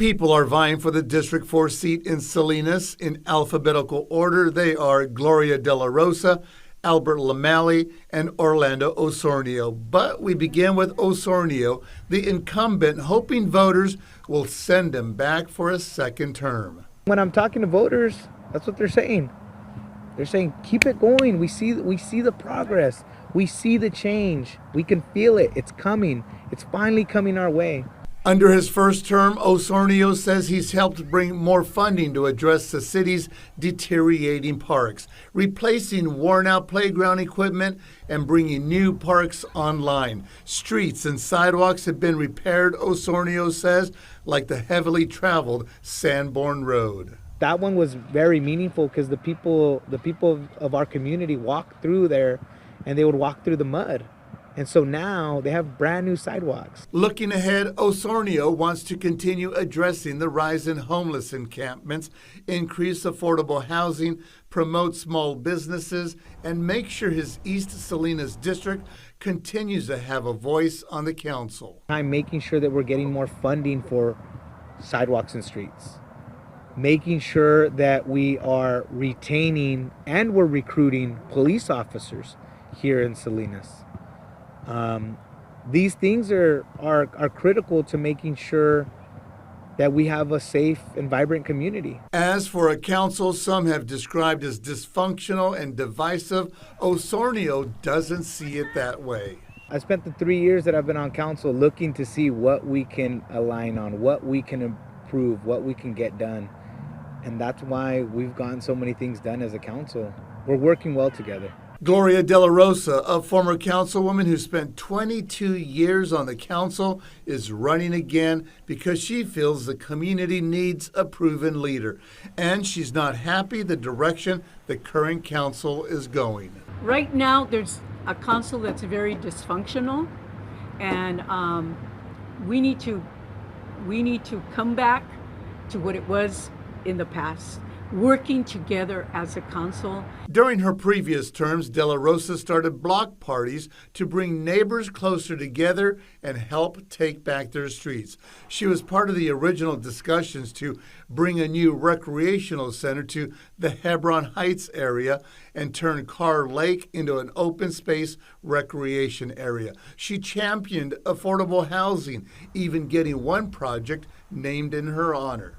people are vying for the District 4 seat in Salinas in alphabetical order. They are Gloria De La Rosa, Albert Lamali, and Orlando Osornio. But we begin with Osornio, the incumbent, hoping voters will send him back for a second term. When I'm talking to voters, that's what they're saying. They're saying, keep it going. We see the progress. We see the change. We can feel it. It's coming. It's finally coming our way. Under his first term, Osornio says he's helped bring more funding to address the city's deteriorating parks, replacing worn-out playground equipment and bringing new parks online. Streets and sidewalks have been repaired, Osornio says, like the heavily traveled Sanborn Road. That one was very meaningful because the people of our community walked through there and they would walk through the mud. And so now they have brand new sidewalks. Looking ahead, Osornio wants to continue addressing the rise in homeless encampments, increase affordable housing, promote small businesses, and make sure his East Salinas district continues to have a voice on the council. I'm making sure that we're getting more funding for sidewalks and streets, making sure that we are retaining and we're recruiting police officers here in Salinas. These things are critical to making sure that we have a safe and vibrant community. As for a council some have described as dysfunctional and divisive, Osornio doesn't see it that way. I spent the 3 years that I've been on council looking to see what we can align on, what we can improve, what we can get done. And that's why we've gotten so many things done as a council. We're working well together. Gloria De La Rosa, a former councilwoman who spent 22 years on the council, is running again because she feels the community needs a proven leader. And she's not happy the direction the current council is going. Right now, there's a council that's very dysfunctional, and we need to come back to what it was in the past, working together as a council. During her previous terms, De La Rosa started block parties to bring neighbors closer together and help take back their streets. She was part of the original discussions to bring a new recreational center to the Hebron Heights area and turn Carr Lake into an open space recreation area. She championed affordable housing, even getting one project named in her honor.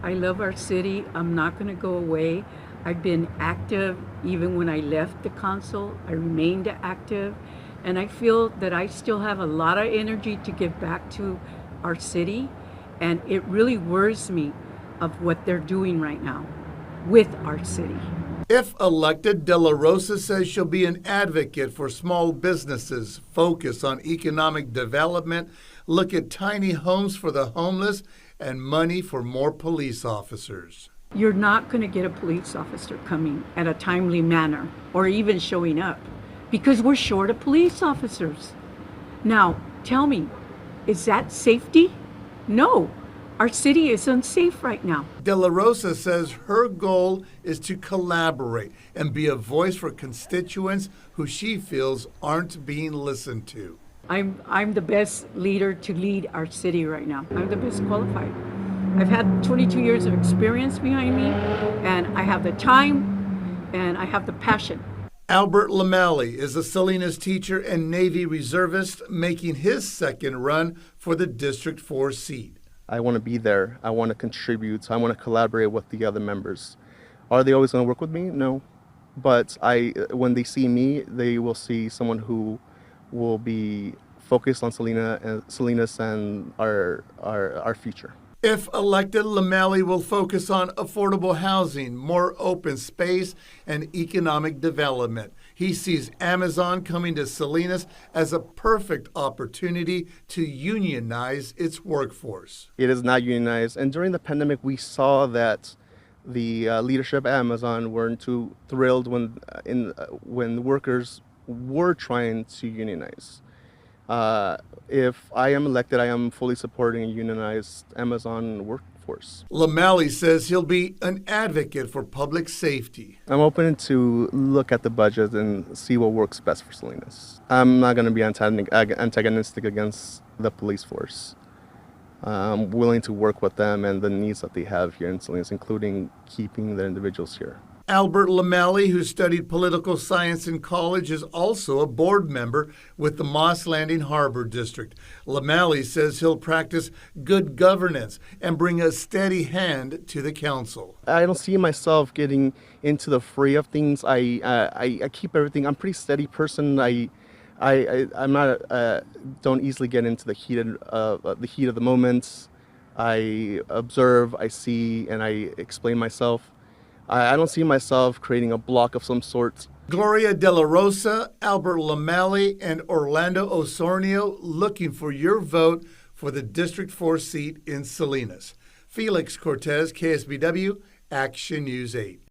I love our city. I'm not going to go away. I've been active even when I left the council. I remained active, and I feel that I still have a lot of energy to give back to our city, and it really worries me of what they're doing right now with our city. If elected, De La Rosa says she'll be an advocate for small businesses, focus on economic development, look at tiny homes for the homeless, and money for more police officers. You're not going to get a police officer coming at a timely manner or even showing up because we're short of police officers. Now, tell me, is that safety? No, our city is unsafe right now. De La Rosa says her goal is to collaborate and be a voice for constituents who she feels aren't being listened to. I'm the best leader to lead our city right now. I'm the best qualified. I've had 22 years of experience behind me, and I have the time, and I have the passion. Albert Lamali is a Salinas teacher and Navy reservist making his second run for the District 4 seat. I want to be there. I want to contribute. I want to collaborate with the other members. Are they always going to work with me? No. But when they see me, they will see someone who will be focused on Salinas and our future. If elected, Lamali will focus on affordable housing, more open space, and economic development. He sees Amazon coming to Salinas as a perfect opportunity to unionize its workforce. It is not unionized, and during the pandemic, we saw that the leadership at Amazon weren't too thrilled when workers were trying to unionize. If I am elected, I am fully supporting a unionized Amazon workforce. Lamali says he'll be an advocate for public safety. I'm open to look at the budget and see what works best for Salinas. I'm not going to be antagonistic against the police force. willing to work with them and the needs that they have here in Salinas, including keeping the individuals here. Albert Lameli, who studied political science in college, is also a board member with the Moss Landing Harbor District. Lameli says he'll practice good governance and bring a steady hand to the council. I don't see myself getting into the fray of things. I keep everything. I'm a pretty steady person. I'm not don't easily get into the heat of the moment. I observe, I see, and I explain myself. I don't see myself creating a block of some sort. Gloria De La Rosa, Albert Lameli, and Orlando Osornio looking for your vote for the District 4 seat in Salinas. Felix Cortez, KSBW, Action News 8.